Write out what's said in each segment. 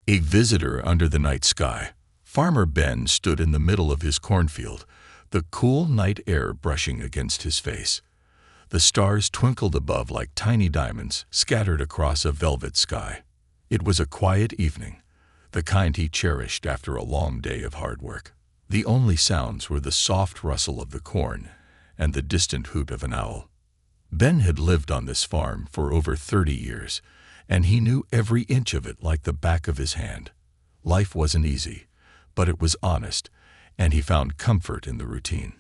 A visitor under the night sky. Farmer Ben stood in the middle of his cornfield, the cool night air brushing against his face. The stars twinkled above like tiny diamonds scattered across a velvet sky. It was a quiet evening, the kind he cherished after a long day of hard work. The only sounds were the soft rustle of the corn and the distant hoot of an owl. Ben had lived on this farm for over 30 years, and he knew every inch of it like the back of his hand. Life wasn't easy, but it was honest, and he found comfort in the routine.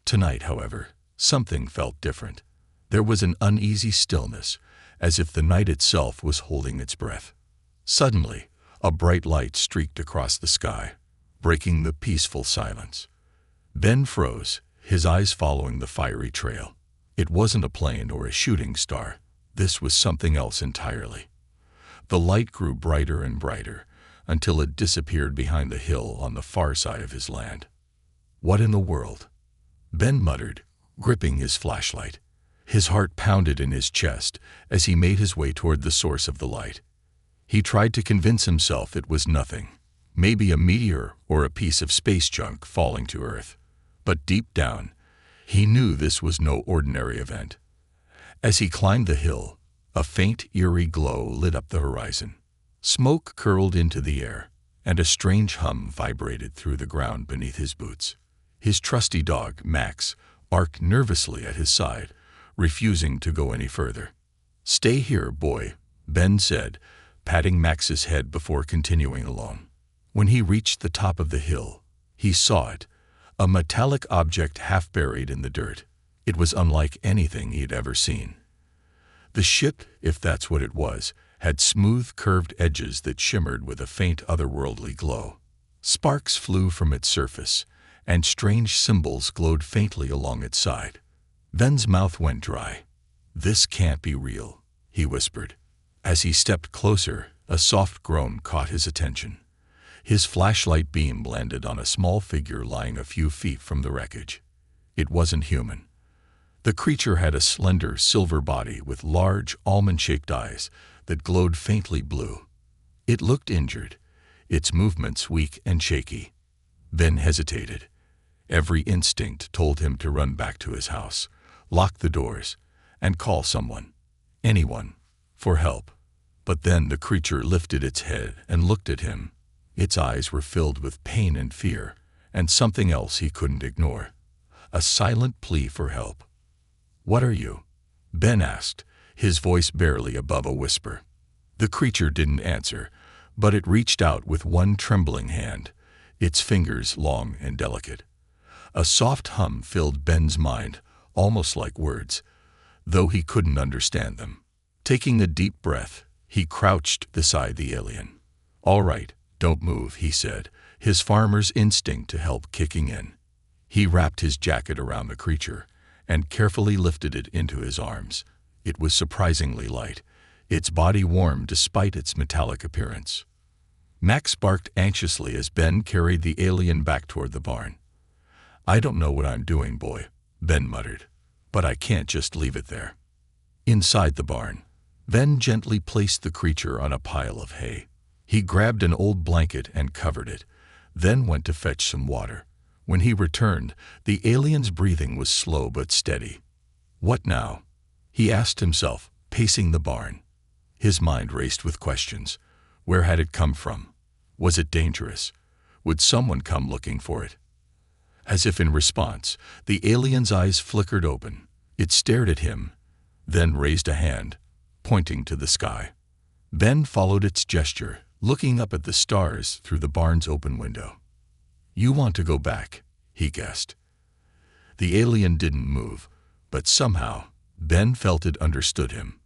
Tonight, however, something felt different. There was an uneasy stillness, as if the night itself was holding its breath. Suddenly, a bright light streaked across the sky, breaking the peaceful silence. Ben froze, his eyes following the fiery trail. It wasn't a plane or a shooting star. This was something else entirely. The light grew brighter and brighter, until it disappeared behind the hill on the far side of his land. "What in the world?" Ben muttered, gripping his flashlight. His heart pounded in his chest as he made his way toward the source of the light. He tried to convince himself it was nothing, maybe a meteor or a piece of space junk falling to Earth. But deep down, he knew this was no ordinary event. As he climbed the hill, a faint, eerie glow lit up the horizon. Smoke curled into the air, and a strange hum vibrated through the ground beneath his boots. His trusty dog, Max, barked nervously at his side, refusing to go any further. "Stay here, boy," Ben said, patting Max's head before continuing along. When he reached the top of the hill, he saw it, a metallic object half buried in the dirt. It was unlike anything he'd ever seen. The ship, if that's what it was, had smooth, curved edges that shimmered with a faint, otherworldly glow. Sparks flew from its surface, and strange symbols glowed faintly along its side. Ben's mouth went dry. "This can't be real," he whispered. As he stepped closer, a soft groan caught his attention. His flashlight beam landed on a small figure lying a few feet from the wreckage. It wasn't human. The creature had a slender silver body with large, almond-shaped eyes that glowed faintly blue. It looked injured, its movements weak and shaky. Ben hesitated. Every instinct told him to run back to his house, lock the doors, and call someone, anyone, for help. But then the creature lifted its head and looked at him. Its eyes were filled with pain and fear, and something else he couldn't ignore. A silent plea for help. "What are you?" Ben asked, his voice barely above a whisper. The creature didn't answer, but it reached out with one trembling hand, its fingers long and delicate. A soft hum filled Ben's mind, almost like words, though he couldn't understand them. Taking a deep breath, he crouched beside the alien. "All right, don't move," he said, his farmer's instinct to help kicking in. He wrapped his jacket around the creature and carefully lifted it into his arms. It was surprisingly light, its body warm despite its metallic appearance. Max barked anxiously as Ben carried the alien back toward the barn. "I don't know what I'm doing, boy," Ben muttered, "but I can't just leave it there." Inside the barn, Ben gently placed the creature on a pile of hay. He grabbed an old blanket and covered it, then went to fetch some water. When he returned, the alien's breathing was slow but steady. "What now?" he asked himself, pacing the barn. His mind raced with questions. Where had it come from? Was it dangerous? Would someone come looking for it? As if in response, the alien's eyes flickered open. It stared at him, then raised a hand, pointing to the sky. Ben followed its gesture, looking up at the stars through the barn's open window. "You want to go back," he guessed. The alien didn't move, but somehow Ben felt it understood him.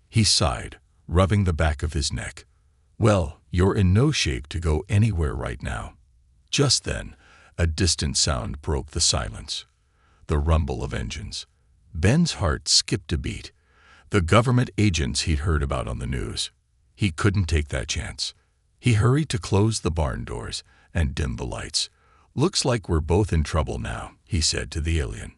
He sighed, rubbing the back of his neck. "Well, you're in no shape to go anywhere right now." Just then, a distant sound broke the silence. The rumble of engines. Ben's heart skipped a beat. The government agents he'd heard about on the news. He couldn't take that chance. He hurried to close the barn doors and dim the lights. "Looks like we're both in trouble now," he said to the alien.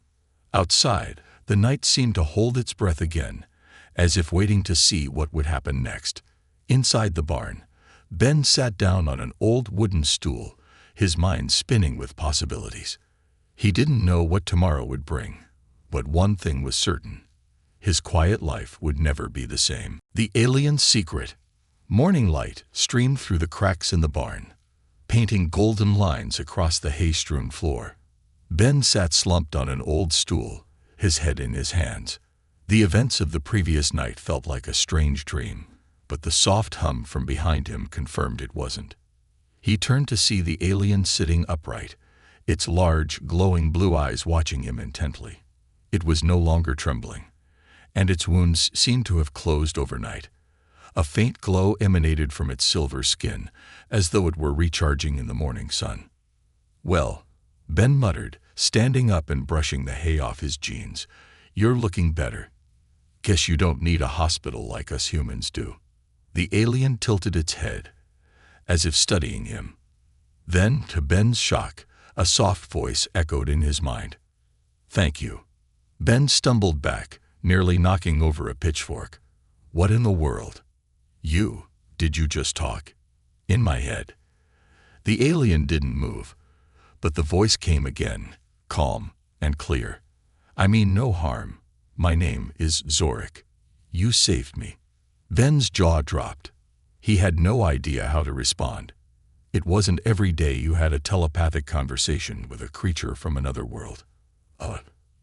Outside, the night seemed to hold its breath again, as if waiting to see what would happen next. Inside the barn, Ben sat down on an old wooden stool, his mind spinning with possibilities. He didn't know what tomorrow would bring, but one thing was certain. His quiet life would never be the same. The alien's secret. Morning light streamed through the cracks in the barn, painting golden lines across the hay-strewn floor. Ben sat slumped on an old stool, his head in his hands. The events of the previous night felt like a strange dream, but the soft hum from behind him confirmed it wasn't. He turned to see the alien sitting upright, its large, glowing blue eyes watching him intently. It was no longer trembling, and its wounds seemed to have closed overnight. A faint glow emanated from its silver skin, as though it were recharging in the morning sun. "Well," Ben muttered, standing up and brushing the hay off his jeans, "you're looking better. Guess you don't need a hospital like us humans do." The alien tilted its head, as if studying him. Then, to Ben's shock, a soft voice echoed in his mind. "Thank you." Ben stumbled back, nearly knocking over a pitchfork. "What in the world? Did you just talk?" "In my head." The alien didn't move, but the voice came again, calm and clear. "I mean no harm. My name is Zorik. You saved me." Ben's jaw dropped. He had no idea how to respond. It wasn't every day you had a telepathic conversation with a creature from another world.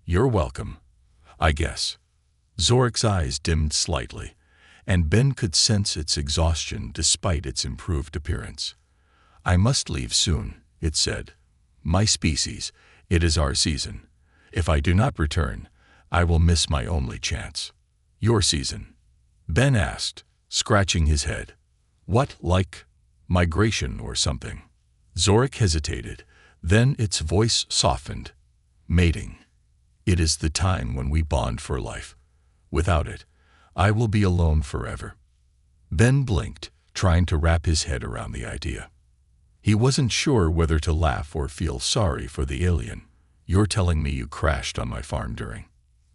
You're welcome, I guess." Zorik's eyes dimmed slightly, and Ben could sense its exhaustion despite its improved appearance. "I must leave soon," it said. "My species, it is our season. If I do not return, I will miss my only chance." "Your season?" Ben asked, scratching his head. "What, like migration or something?" Zorik hesitated, then its voice softened. "Mating. It is the time when we bond for life. Without it, I will be alone forever." Ben blinked, trying to wrap his head around the idea. He wasn't sure whether to laugh or feel sorry for the alien. "You're telling me you crashed on my farm during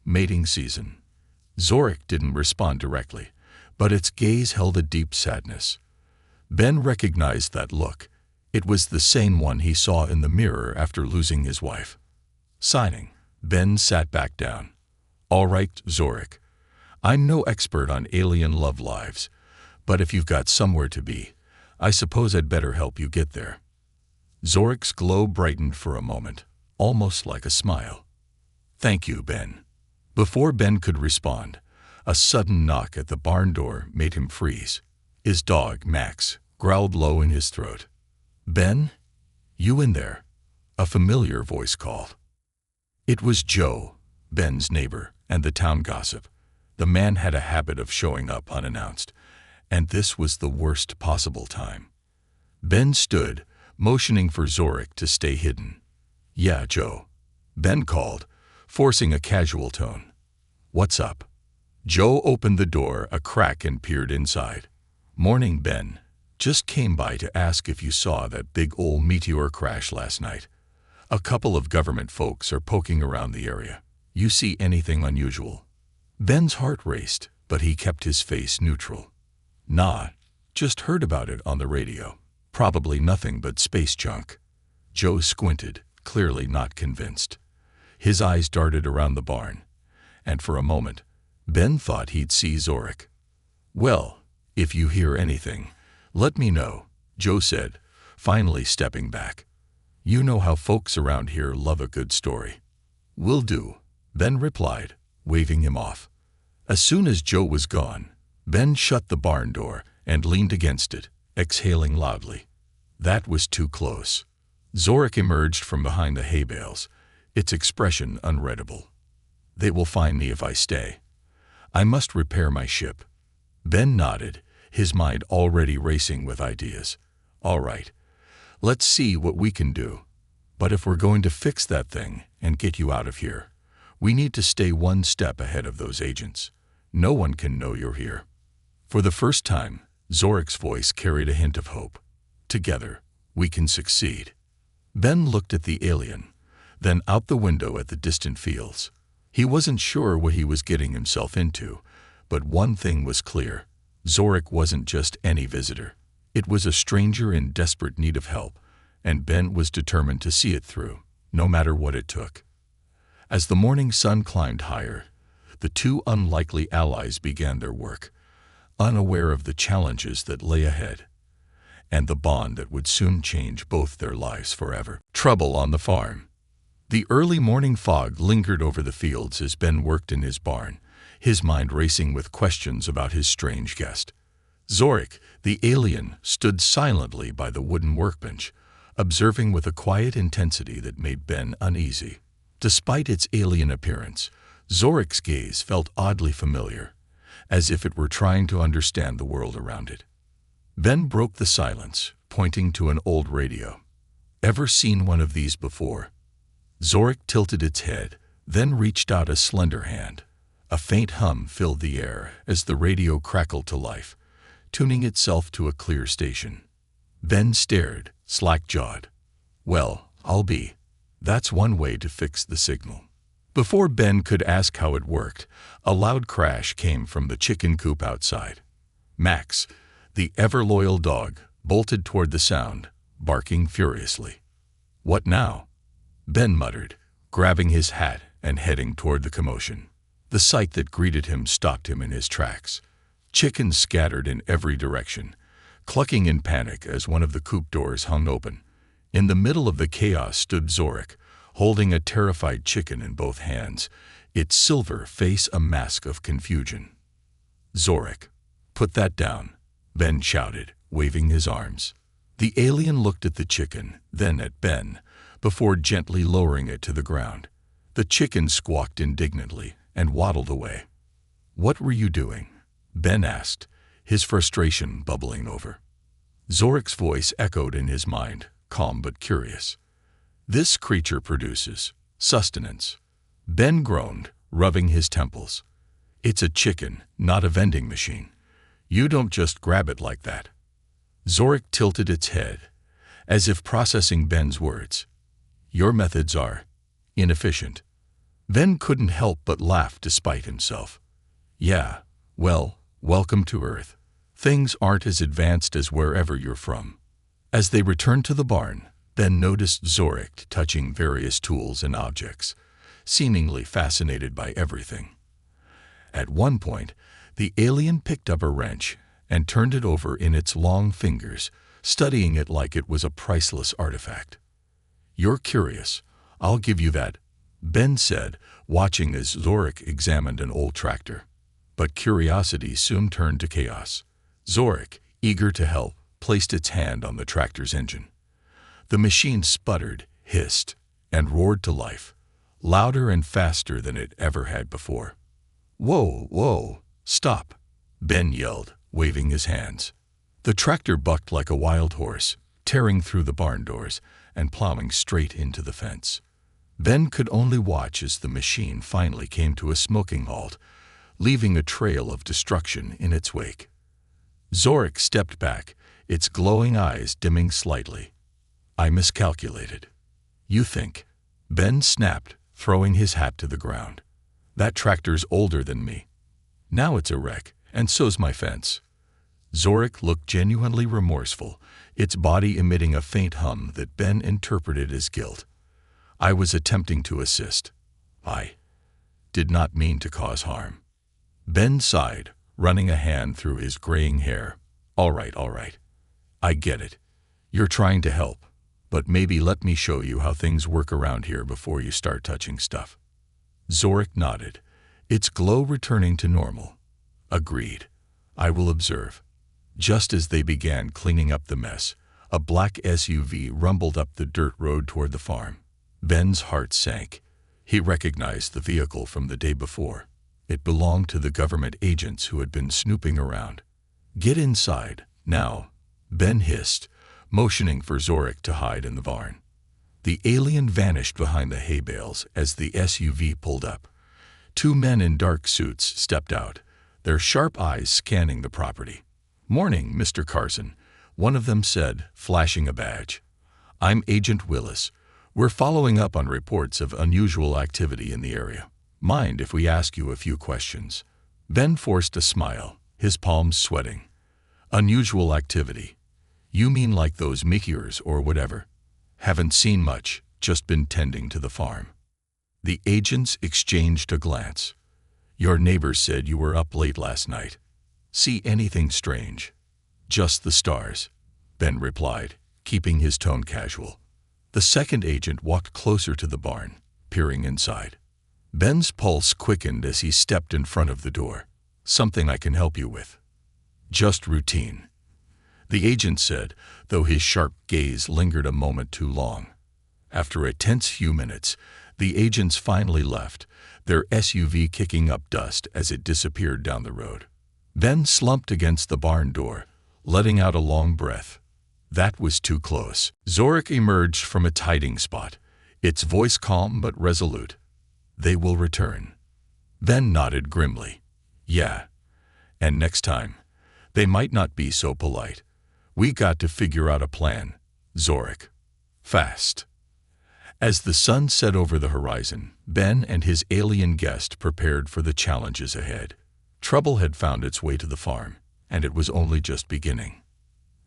mating season?" Zorik didn't respond directly, but its gaze held a deep sadness. Ben recognized that look. It was the same one he saw in the mirror after losing his wife. Signing, Ben sat back down. "All right, Zorik. I'm no expert on alien love lives, but if you've got somewhere to be, I suppose I'd better help you get there." Zorik's glow brightened for a moment, almost like a smile. "Thank you, Ben." Before Ben could respond, a sudden knock at the barn door made him freeze. His dog, Max, growled low in his throat. "Ben? You in there?" a familiar voice called. It was Joe, Ben's neighbor and the town gossip. The man had a habit of showing up unannounced, and this was the worst possible time. Ben stood, motioning for Zorik to stay hidden. "Yeah, Joe," Ben called, forcing a casual tone. "What's up?" Joe opened the door a crack and peered inside. "Morning, Ben. Just came by to ask if you saw that big old meteor crash last night. A couple of government folks are poking around the area. You see anything unusual?" Ben's heart raced, but he kept his face neutral. "Nah, just heard about it on the radio. Probably nothing but space junk." Joe squinted, clearly not convinced. His eyes darted around the barn, and for a moment, Ben thought he'd see Zorik. "Well, if you hear anything, let me know," Joe said, finally stepping back. "You know how folks around here love a good story." "Will do," Ben replied, waving him off. As soon as Joe was gone, Ben shut the barn door and leaned against it, exhaling loudly. That was too close. Zorik emerged from behind the hay bales, its expression unreadable. "They will find me if I stay. I must repair my ship." Ben nodded, his mind already racing with ideas. "All right, let's see what we can do. But if we're going to fix that thing and get you out of here, we need to stay one step ahead of those agents. No one can know you're here." For the first time, Zorik's voice carried a hint of hope. "Together, we can succeed." Ben looked at the alien, then out the window at the distant fields. He wasn't sure what he was getting himself into, but one thing was clear. Zorik wasn't just any visitor. It was a stranger in desperate need of help, and Ben was determined to see it through, no matter what it took. As the morning sun climbed higher, the two unlikely allies began their work, unaware of the challenges that lay ahead, and the bond that would soon change both their lives forever. Trouble on the farm. The early morning fog lingered over the fields as Ben worked in his barn, his mind racing with questions about his strange guest. Zorik, the alien, stood silently by the wooden workbench, observing with a quiet intensity that made Ben uneasy. Despite its alien appearance, Zorik's gaze felt oddly familiar, as if it were trying to understand the world around it. Ben broke the silence, pointing to an old radio. "Ever seen one of these before?" Zorik tilted its head, then reached out a slender hand. A faint hum filled the air as the radio crackled to life, tuning itself to a clear station. Ben stared, slack-jawed. "Well, I'll be. That's one way to fix the signal." Before Ben could ask how it worked, a loud crash came from the chicken coop outside. Max, the ever-loyal dog, bolted toward the sound, barking furiously. "What now?" Ben muttered, grabbing his hat and heading toward the commotion. The sight that greeted him stopped him in his tracks. Chickens scattered in every direction, clucking in panic as one of the coop doors hung open. In the middle of the chaos stood Zorik, holding a terrified chicken in both hands, its silver face a mask of confusion. "Zorik, put that down," Ben shouted, waving his arms. The alien looked at the chicken, then at Ben, before gently lowering it to the ground. The chicken squawked indignantly and waddled away. "What were you doing?" Ben asked, his frustration bubbling over. Zorik's voice echoed in his mind, calm but curious. "This creature produces sustenance." Ben groaned, rubbing his temples. "It's a chicken, not a vending machine. You don't just grab it like that." Zorik tilted its head, as if processing Ben's words. "Your methods are inefficient." Ben couldn't help but laugh despite himself. "Yeah, well, welcome to Earth. Things aren't as advanced as wherever you're from." As they returned to the barn, Ben noticed Zorik touching various tools and objects, seemingly fascinated by everything. At one point, the alien picked up a wrench and turned it over in its long fingers, studying it like it was a priceless artifact. "You're curious. I'll give you that," Ben said, watching as Zorik examined an old tractor. But curiosity soon turned to chaos. Zorik, eager to help, placed its hand on the tractor's engine. The machine sputtered, hissed, and roared to life, louder and faster than it ever had before. "Whoa, whoa, stop," Ben yelled, waving his hands. The tractor bucked like a wild horse, tearing through the barn doors and plowing straight into the fence. Ben could only watch as the machine finally came to a smoking halt, leaving a trail of destruction in its wake. Zorik stepped back, its glowing eyes dimming slightly. "I miscalculated." "You think?" Ben snapped, throwing his hat to the ground. "That tractor's older than me. Now it's a wreck, and so's my fence." Zorik looked genuinely remorseful, its body emitting a faint hum that Ben interpreted as guilt. "I was attempting to assist. I did not mean to cause harm." Ben sighed, running a hand through his graying hair. All right. I get it. You're trying to help, but maybe let me show you how things work around here before you start touching stuff." Zorik nodded, its glow returning to normal. "Agreed. I will observe." Just as they began cleaning up the mess, a black SUV rumbled up the dirt road toward the farm. Ben's heart sank. He recognized the vehicle from the day before. It belonged to the government agents who had been snooping around. "Get inside, now," Ben hissed, motioning for Zorik to hide in the barn. The alien vanished behind the hay bales as the SUV pulled up. Two men in dark suits stepped out, their sharp eyes scanning the property. "Morning, Mr. Carson," one of them said, flashing a badge. "I'm Agent Willis. We're following up on reports of unusual activity in the area. Mind if we ask you a few questions?" Ben forced a smile, his palms sweating. "Unusual activity. You mean like those meteors or whatever? Haven't seen much, just been tending to the farm. The agents exchanged a glance. Your neighbor said you were up late last night. See anything strange? Just the stars, Ben replied, keeping his tone casual. The second agent walked closer to the barn, peering inside. Ben's pulse quickened as he stepped in front of the door. Something I can help you with. Just routine, the agent said, though his sharp gaze lingered a moment too long. After a tense few minutes, the agents finally left, their SUV kicking up dust as it disappeared down the road. Ben slumped against the barn door, letting out a long breath. That was too close. Zorik emerged from its hiding spot, its voice calm but resolute. They will return. Ben nodded grimly. Yeah. And next time, they might not be so polite. We got to figure out a plan, Zorik. Fast. As the sun set over the horizon, Ben and his alien guest prepared for the challenges ahead. Trouble had found its way to the farm, and it was only just beginning.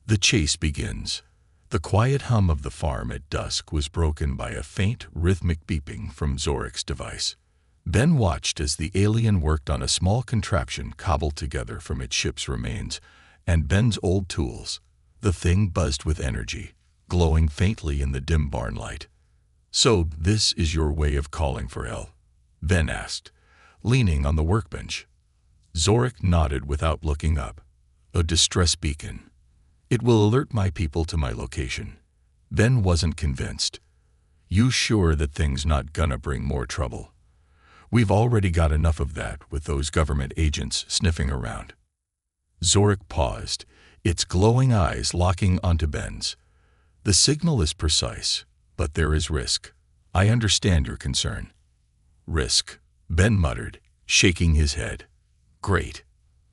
The chase begins. The quiet hum of the farm at dusk was broken by a faint, rhythmic beeping from Zorik's device. Ben watched as the alien worked on a small contraption cobbled together from its ship's remains and Ben's old tools. The thing buzzed with energy, glowing faintly in the dim barn light. So this is your way of calling for help? Ben asked, leaning on the workbench. Zorik nodded without looking up. A distress beacon. It will alert my people to my location. Ben wasn't convinced. You sure that thing's not gonna bring more trouble? We've already got enough of that with those government agents sniffing around. Zorik paused, its glowing eyes locking onto Ben's. The signal is precise, but there is risk. I understand your concern. Risk, Ben muttered, shaking his head. Great.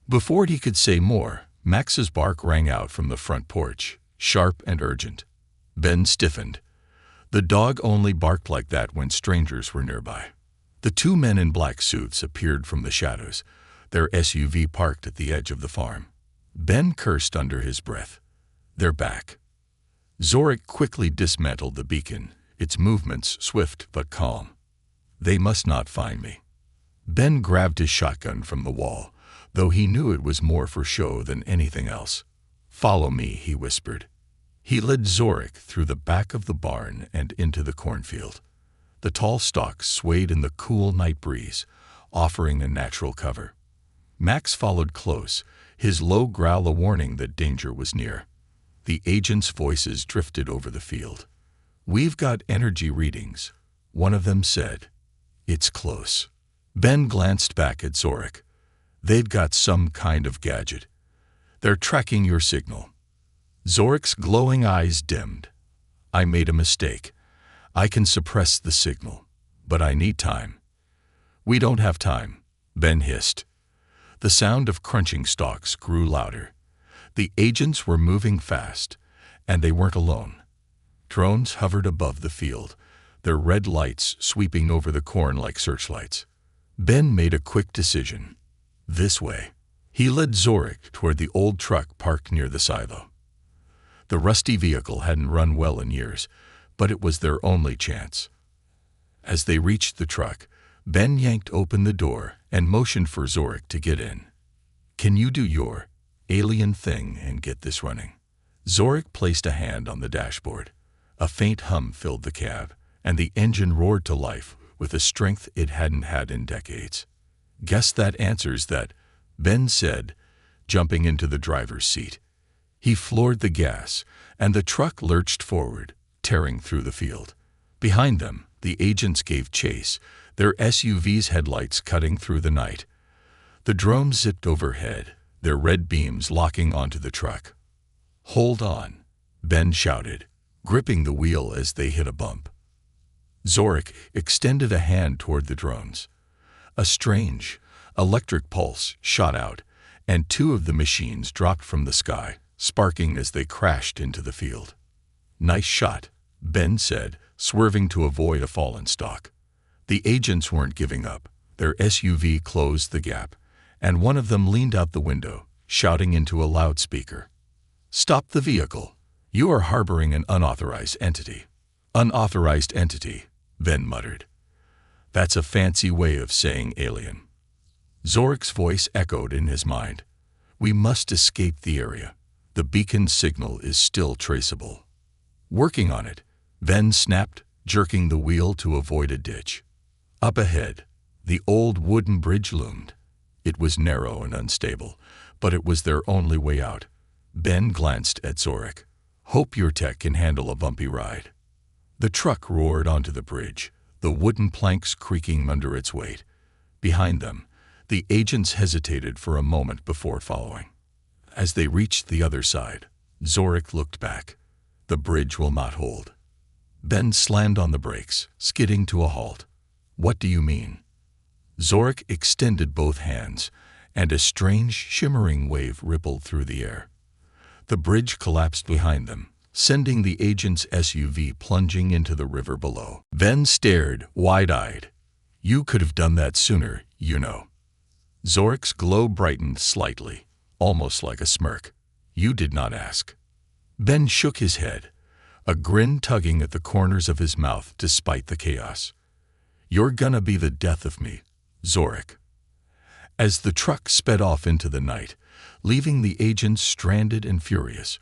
Before he could say more, Max's bark rang out from the front porch, sharp and urgent. Ben stiffened. The dog only barked like that when strangers were nearby. The two men in black suits appeared from the shadows, their SUV parked at the edge of the farm. Ben cursed under his breath. They're back. Zorik quickly dismantled the beacon, its movements swift but calm. They must not find me. Ben grabbed his shotgun from the wall, though he knew it was more for show than anything else. Follow me, he whispered. He led Zorik through the back of the barn and into the cornfield. The tall stalks swayed in the cool night breeze, offering a natural cover. Max followed close, his low growl a warning that danger was near. The agents' voices drifted over the field. We've got energy readings, one of them said. It's close. Ben glanced back at Zorik. They've got some kind of gadget. They're tracking your signal. Zorik's glowing eyes dimmed. I made a mistake. I can suppress the signal, but I need time. We don't have time, Ben hissed. The sound of crunching stalks grew louder. The agents were moving fast, and they weren't alone. Drones hovered above the field, their red lights sweeping over the corn like searchlights. Ben made a quick decision. This way. He led Zorik toward the old truck parked near the silo. The rusty vehicle hadn't run well in years, but it was their only chance. As they reached the truck, Ben yanked open the door and motioned for Zorik to get in. Can you do your alien thing and get this running? Zorik placed a hand on the dashboard. A faint hum filled the cab, and the engine roared to life with a strength it hadn't had in decades. Guess that answers that, Ben said, jumping into the driver's seat. He floored the gas, and the truck lurched forward, tearing through the field. Behind them, the agents gave chase, their SUV's headlights cutting through the night. The drones zipped overhead, their red beams locking onto the truck. Hold on, Ben shouted, gripping the wheel as they hit a bump. Zorik extended a hand toward the drones. A strange, electric pulse shot out, and two of the machines dropped from the sky, sparking as they crashed into the field. Nice shot, Ben said, swerving to avoid a fallen stalk. The agents weren't giving up. Their SUV closed the gap, and one of them leaned out the window, shouting into a loudspeaker. Stop the vehicle, You are harboring an unauthorized entity. Unauthorized entity, Ben muttered. That's a fancy way of saying alien. Zorek's voice echoed in his mind. We must escape the area. The beacon signal is still traceable. Working on it, Ben snapped, jerking the wheel to avoid a ditch. Up ahead, the old wooden bridge loomed. It was narrow and unstable, but it was their only way out. Ben glanced at Zorek. Hope your tech can handle a bumpy ride. The truck roared onto the bridge, the wooden planks creaking under its weight. Behind them, the agents hesitated for a moment before following. As they reached the other side, Zorek looked back. The bridge will not hold. Ben slammed on the brakes, skidding to a halt. What do you mean? Zorek extended both hands, and a strange, shimmering wave rippled through the air. The bridge collapsed behind them, sending the agent's SUV plunging into the river below. Ben stared, wide-eyed. You could have done that sooner, you know. Zorek's glow brightened slightly, almost like a smirk. You did not ask. Ben shook his head, a grin tugging at the corners of his mouth despite the chaos. You're gonna be the death of me, Zorek. As the truck sped off into the night, leaving the agents stranded and furious,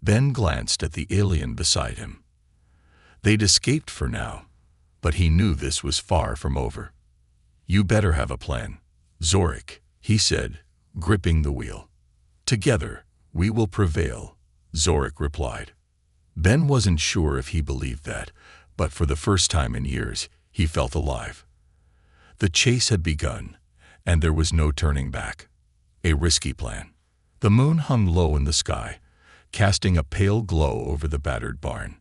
Ben glanced at the alien beside him. They'd escaped for now, but he knew this was far from over. You better have a plan, Zorek, he said, gripping the wheel. Together, we will prevail, Zorek replied. Ben wasn't sure if he believed that, but for the first time in years, he felt alive. The chase had begun, and there was no turning back. A risky plan. The moon hung low in the sky, casting a pale glow over the battered barn.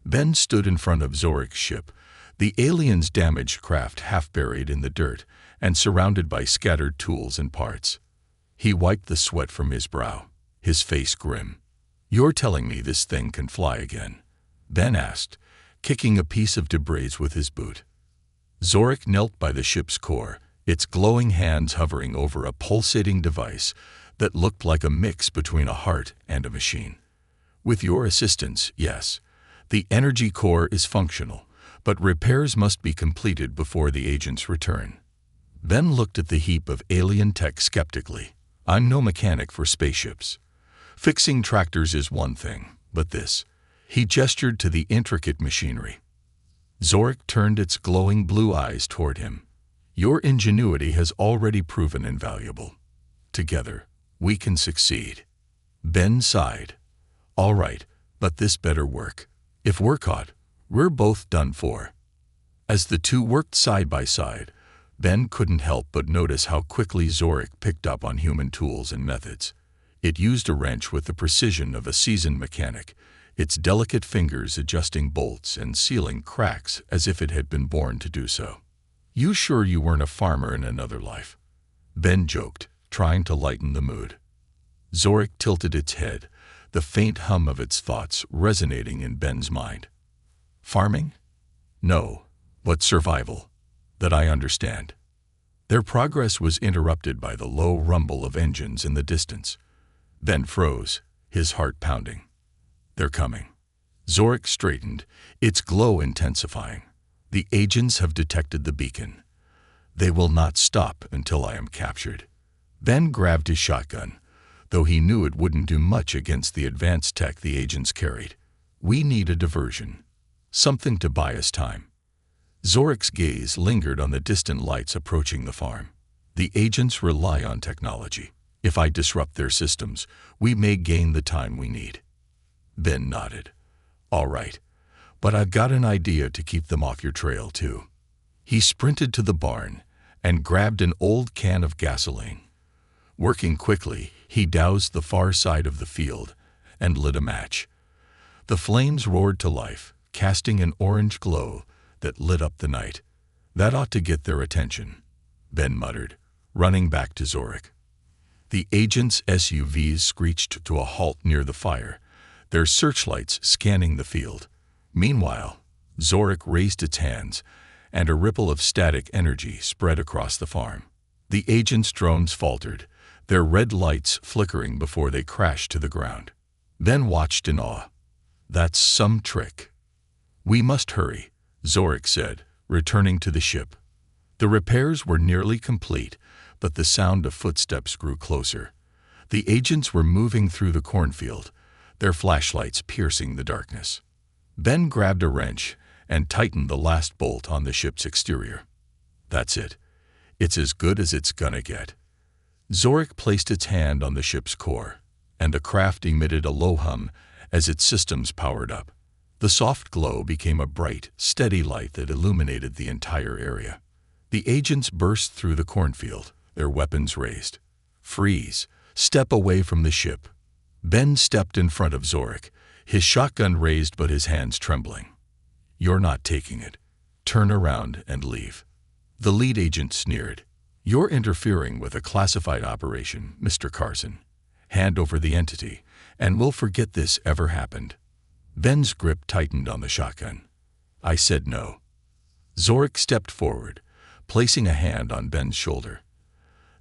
Ben stood in front of Zorek's ship, the alien's damaged craft half buried in the dirt and surrounded by scattered tools and parts. He wiped the sweat from his brow, his face grim. You're telling me this thing can fly again? Ben asked, kicking a piece of debris with his boot. Zorek knelt by the ship's core, its glowing hands hovering over a pulsating device that looked like a mix between a heart and a machine. With your assistance, yes, the energy core is functional, but repairs must be completed before the agents return. Ben looked at the heap of alien tech skeptically. I'm no mechanic for spaceships. Fixing tractors is one thing, but this. He gestured to the intricate machinery. Zorek turned its glowing blue eyes toward him. Your ingenuity has already proven invaluable. Together, we can succeed. Ben sighed. All right, but this better work. If we're caught, we're both done for. As the two worked side by side, Ben couldn't help but notice how quickly Zorek picked up on human tools and methods. It used a wrench with the precision of a seasoned mechanic, its delicate fingers adjusting bolts and sealing cracks as if it had been born to do so. You sure you weren't a farmer in another life? Ben joked, trying to lighten the mood. Zorek tilted its head, the faint hum of its thoughts resonating in Ben's mind. Farming? No, but survival. That I understand. Their progress was interrupted by the low rumble of engines in the distance. Ben froze, his heart pounding. They're coming. Zorek straightened, its glow intensifying. The agents have detected the beacon. They will not stop until I am captured. Ben grabbed his shotgun, though he knew it wouldn't do much against the advanced tech the agents carried. We need a diversion. Something to buy us time. Zorek's gaze lingered on the distant lights approaching the farm. The agents rely on technology. If I disrupt their systems, we may gain the time we need. Ben nodded. All right, but I've got an idea to keep them off your trail, too. He sprinted to the barn and grabbed an old can of gasoline. Working quickly, he doused the far side of the field and lit a match. The flames roared to life, casting an orange glow that lit up the night. That ought to get their attention, Ben muttered, running back to Zorek. The agents' SUVs screeched to a halt near the fire, their searchlights scanning the field. Meanwhile, Zorek raised its hands, and a ripple of static energy spread across the farm. The agents' drones faltered, their red lights flickering before they crashed to the ground. Ben watched in awe. That's some trick. We must hurry, Zorik said, returning to the ship. The repairs were nearly complete, but the sound of footsteps grew closer. The agents were moving through the cornfield, their flashlights piercing the darkness. Ben grabbed a wrench and tightened the last bolt on the ship's exterior. That's it. It's as good as it's gonna get. Zorik placed its hand on the ship's core, and the craft emitted a low hum as its systems powered up. The soft glow became a bright, steady light that illuminated the entire area. The agents burst through the cornfield, their weapons raised. Freeze! Step away from the ship. Ben stepped in front of Zorik, his shotgun raised but his hands trembling. You're not taking it. Turn around and leave. The lead agent sneered. You're interfering with a classified operation, Mr. Carson. Hand over the entity, and we'll forget this ever happened. Ben's grip tightened on the shotgun. I said no. Zorik stepped forward, placing a hand on Ben's shoulder.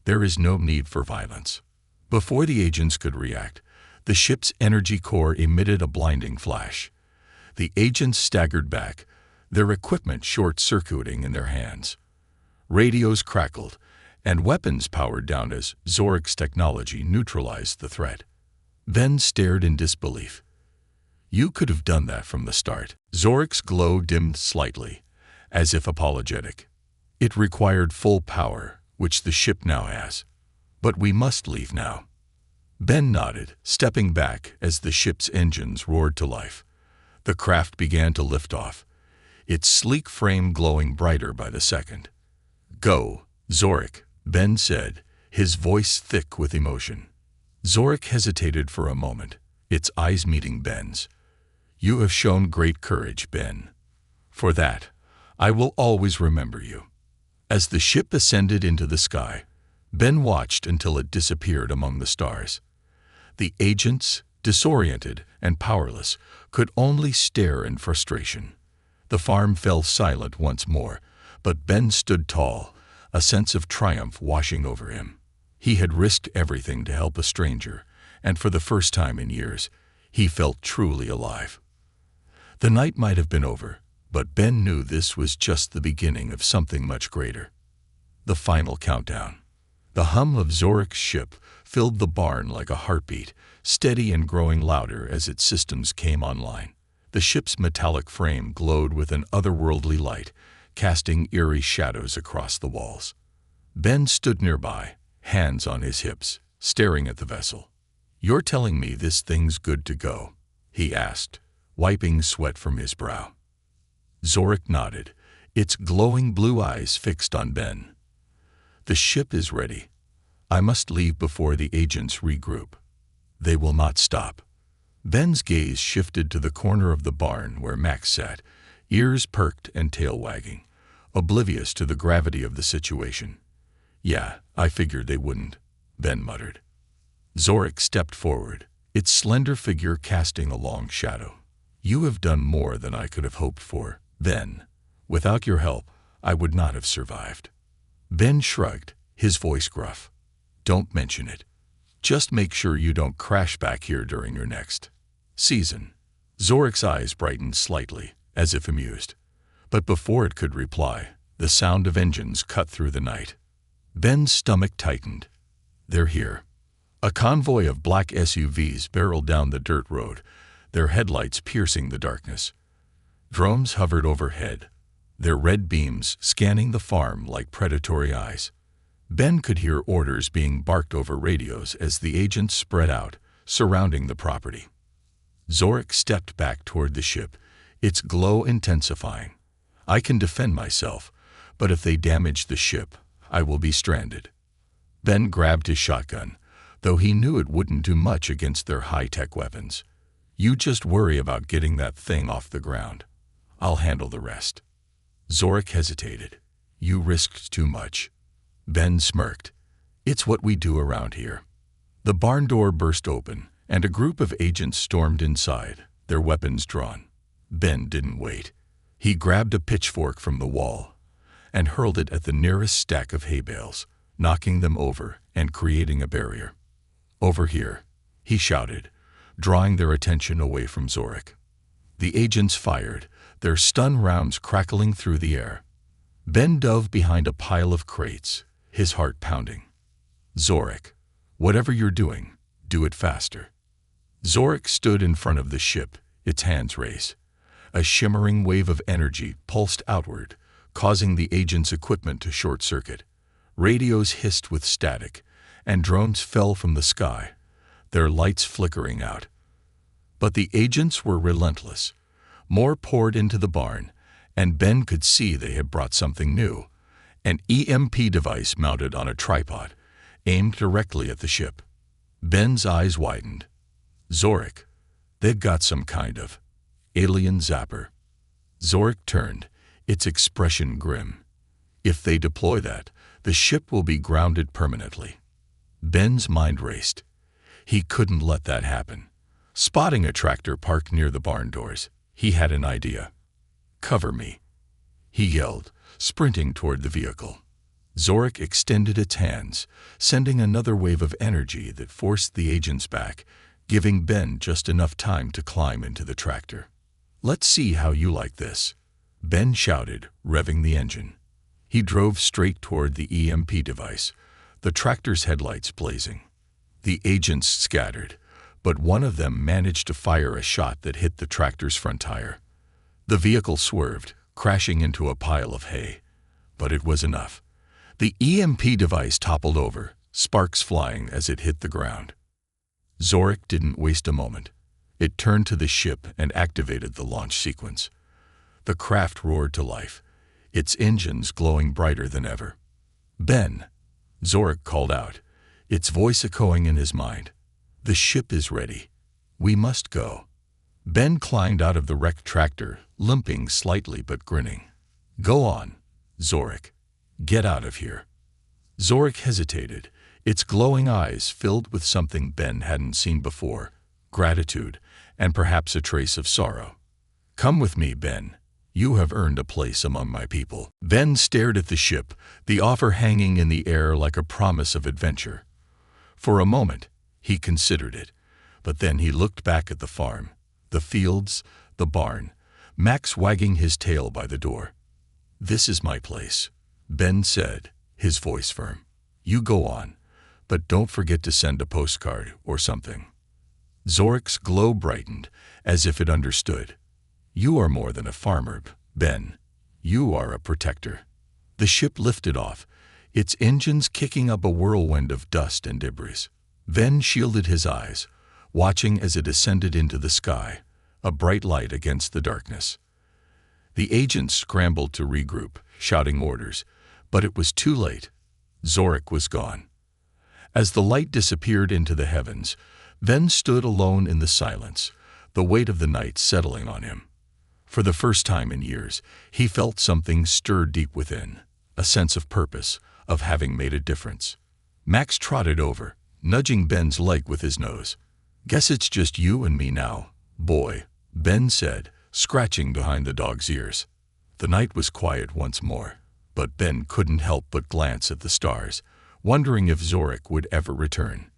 There is no need for violence. Before the agents could react, the ship's energy core emitted a blinding flash. The agents staggered back, their equipment short-circuiting in their hands. Radios crackled, and weapons powered down as Zorik's technology neutralized the threat. Ben stared in disbelief. You could have done that from the start. Zorik's glow dimmed slightly, as if apologetic. It required full power, which the ship now has. But we must leave now. Ben nodded, stepping back as the ship's engines roared to life. The craft began to lift off, its sleek frame glowing brighter by the second. Go, Zorik, Ben said, his voice thick with emotion. Zorik hesitated for a moment, its eyes meeting Ben's. You have shown great courage, Ben. For that, I will always remember you. As the ship ascended into the sky, Ben watched until it disappeared among the stars. The agents, disoriented and powerless, could only stare in frustration. The farm fell silent once more, but Ben stood tall, a sense of triumph washing over him. He had risked everything to help a stranger, and for the first time in years, he felt truly alive. The night might have been over, but Ben knew this was just the beginning of something much greater. The final countdown. The hum of Zorik's ship filled the barn like a heartbeat, steady and growing louder as its systems came online. The ship's metallic frame glowed with an otherworldly light, casting eerie shadows across the walls. Ben stood nearby, hands on his hips, staring at the vessel. You're telling me this thing's good to go? He asked, wiping sweat from his brow. Zorik nodded, its glowing blue eyes fixed on Ben. The ship is ready. I must leave before the agents regroup. They will not stop. Ben's gaze shifted to the corner of the barn where Max sat, ears perked and tail wagging, oblivious to the gravity of the situation. Yeah, I figured they wouldn't, Ben muttered. Zorik stepped forward, its slender figure casting a long shadow. You have done more than I could have hoped for, Ben. Without your help, I would not have survived. Ben shrugged, his voice gruff. Don't mention it. Just make sure you don't crash back here during your next season. Zorik's eyes brightened slightly, as if amused. But before it could reply, the sound of engines cut through the night. Ben's stomach tightened. They're here. A convoy of black SUVs barreled down the dirt road, their headlights piercing the darkness. Drones hovered overhead, their red beams scanning the farm like predatory eyes. Ben could hear orders being barked over radios as the agents spread out, surrounding the property. Zorik stepped back toward the ship, its glow intensifying. I can defend myself, but if they damage the ship, I will be stranded. Ben grabbed his shotgun, though he knew it wouldn't do much against their high-tech weapons. You just worry about getting that thing off the ground. I'll handle the rest. Zorik hesitated. You risked too much. Ben smirked. It's what we do around here. The barn door burst open, and a group of agents stormed inside, their weapons drawn. Ben didn't wait. He grabbed a pitchfork from the wall and hurled it at the nearest stack of hay bales, knocking them over and creating a barrier. Over here, he shouted, drawing their attention away from Zorik. The agents fired, their stun rounds crackling through the air. Ben dove behind a pile of crates, his heart pounding. Zorik, whatever you're doing, do it faster. Zorik stood in front of the ship, its hands raised. A shimmering wave of energy pulsed outward, causing the agent's equipment to short-circuit. Radios hissed with static, and drones fell from the sky, their lights flickering out. But the agents were relentless. More poured into the barn, and Ben could see they had brought something new, an EMP device mounted on a tripod, aimed directly at the ship. Ben's eyes widened. Zorik, they've got some kind of alien zapper. Zorik turned, its expression grim. If they deploy that, the ship will be grounded permanently. Ben's mind raced. He couldn't let that happen. Spotting a tractor parked near the barn doors, he had an idea. Cover me, he yelled, sprinting toward the vehicle. Zorik extended its hands, sending another wave of energy that forced the agents back, giving Ben just enough time to climb into the tractor. Let's see how you like this, Ben shouted, revving the engine. He drove straight toward the EMP device, the tractor's headlights blazing. The agents scattered, but one of them managed to fire a shot that hit the tractor's front tire. The vehicle swerved, crashing into a pile of hay. But it was enough. The EMP device toppled over, sparks flying as it hit the ground. Zorik didn't waste a moment. It turned to the ship and activated the launch sequence. The craft roared to life, its engines glowing brighter than ever. Ben, Zorik called out, its voice echoing in his mind. The ship is ready. We must go. Ben climbed out of the wrecked tractor, limping slightly but grinning. Go on, Zorik. Get out of here. Zorik hesitated, its glowing eyes filled with something Ben hadn't seen before, gratitude, and perhaps a trace of sorrow. Come with me, Ben. You have earned a place among my people. Ben stared at the ship, the offer hanging in the air like a promise of adventure. For a moment, he considered it, but then he looked back at the farm, the fields, the barn, Max wagging his tail by the door. This is my place, Ben said, his voice firm. You go on, but don't forget to send a postcard or something. Zorik's glow brightened, as if it understood. You are more than a farmer, Ben. You are a protector. The ship lifted off, its engines kicking up a whirlwind of dust and debris. Ben shielded his eyes, watching as it ascended into the sky, a bright light against the darkness. The agents scrambled to regroup, shouting orders, but it was too late. Zorik was gone. As the light disappeared into the heavens, Ben stood alone in the silence, the weight of the night settling on him. For the first time in years, he felt something stir deep within, a sense of purpose, of having made a difference. Max trotted over, nudging Ben's leg with his nose. Guess it's just you and me now, boy, Ben said, scratching behind the dog's ears. The night was quiet once more, but Ben couldn't help but glance at the stars, wondering if Zorik would ever return.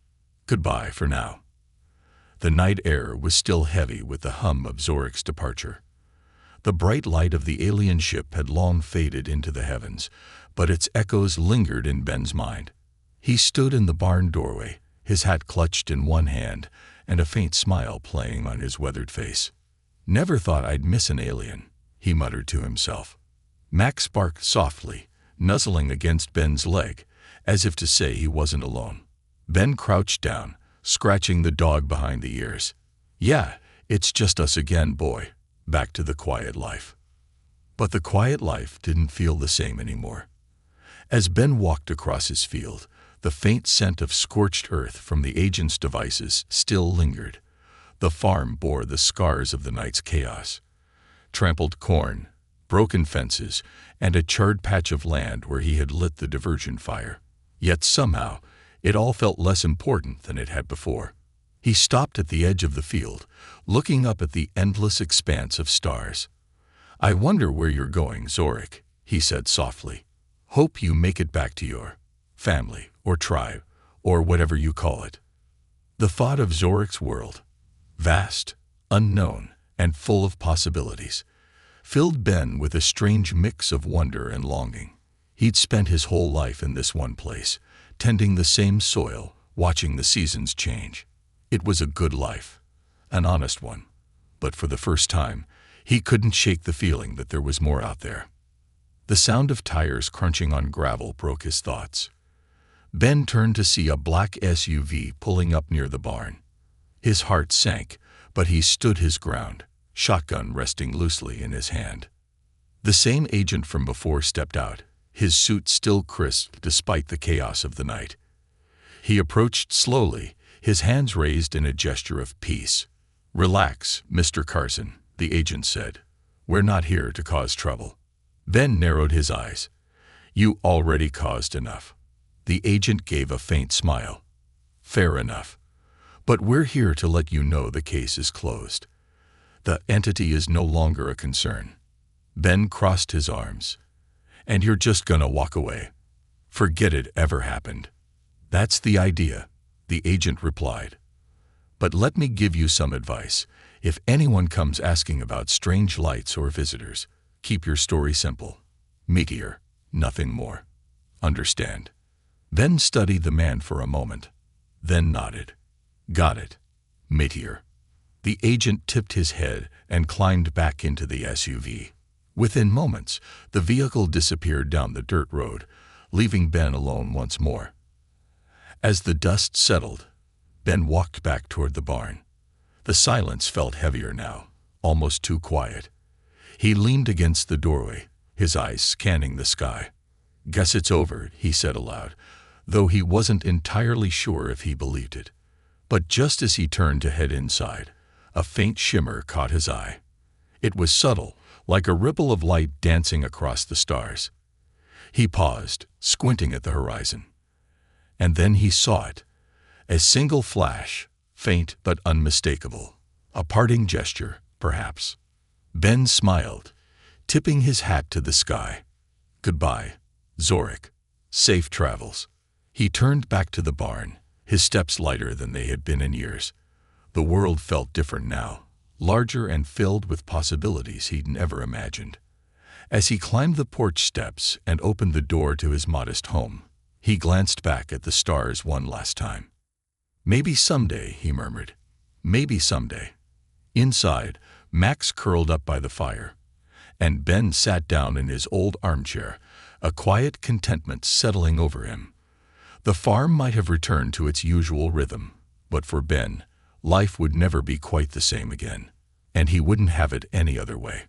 Goodbye for now. The night air was still heavy with the hum of Zorik's departure. The bright light of the alien ship had long faded into the heavens, but its echoes lingered in Ben's mind. He stood in the barn doorway, his hat clutched in one hand and a faint smile playing on his weathered face. Never thought I'd miss an alien, he muttered to himself. Max barked softly, nuzzling against Ben's leg, as if to say he wasn't alone. Ben crouched down, scratching the dog behind the ears. Yeah, it's just us again, boy. Back to the quiet life. But the quiet life didn't feel the same anymore. As Ben walked across his field, the faint scent of scorched earth from the agent's devices still lingered. The farm bore the scars of the night's chaos. Trampled corn, broken fences, and a charred patch of land where he had lit the diversion fire. Yet somehow, it all felt less important than it had before. He stopped at the edge of the field, looking up at the endless expanse of stars. I wonder where you're going, Zorik, he said softly. Hope you make it back to your family or tribe or whatever you call it. The thought of Zorik's world, vast, unknown, and full of possibilities, filled Ben with a strange mix of wonder and longing. He'd spent his whole life in this one place, tending the same soil, watching the seasons change. It was a good life, an honest one, but for the first time, he couldn't shake the feeling that there was more out there. The sound of tires crunching on gravel broke his thoughts. Ben turned to see a black SUV pulling up near the barn. His heart sank, but he stood his ground, shotgun resting loosely in his hand. The same agent from before stepped out, his suit still crisp despite the chaos of the night. He approached slowly, his hands raised in a gesture of peace. "Relax, Mr. Carson," the agent said. "We're not here to cause trouble." Ben narrowed his eyes. "You already caused enough." The agent gave a faint smile. "Fair enough. But we're here to let you know the case is closed. The entity is no longer a concern." Ben crossed his arms. "And you're just gonna walk away? Forget it ever happened." "That's the idea," the agent replied. "But let me give you some advice. If anyone comes asking about strange lights or visitors, keep your story simple. Meteor, nothing more. Understand?" Ben studied the man for a moment, then nodded. "Got it. Meteor." The agent tipped his head and climbed back into the SUV. Within moments, the vehicle disappeared down the dirt road, leaving Ben alone once more. As the dust settled, Ben walked back toward the barn. The silence felt heavier now, almost too quiet. He leaned against the doorway, his eyes scanning the sky. "Guess it's over," he said aloud, though he wasn't entirely sure if he believed it. But just as he turned to head inside, a faint shimmer caught his eye. It was subtle, like a ripple of light dancing across the stars. He paused, squinting at the horizon. And then he saw it. A single flash, faint but unmistakable. A parting gesture, perhaps. Ben smiled, tipping his hat to the sky. "Goodbye, Zorik. Safe travels." He turned back to the barn, his steps lighter than they had been in years. The world felt different now, larger and filled with possibilities he'd never imagined. As he climbed the porch steps and opened the door to his modest home, he glanced back at the stars one last time. "Maybe someday," he murmured. "Maybe someday." Inside, Max curled up by the fire, and Ben sat down in his old armchair, a quiet contentment settling over him. The farm might have returned to its usual rhythm, but for Ben, life would never be quite the same again, and he wouldn't have it any other way.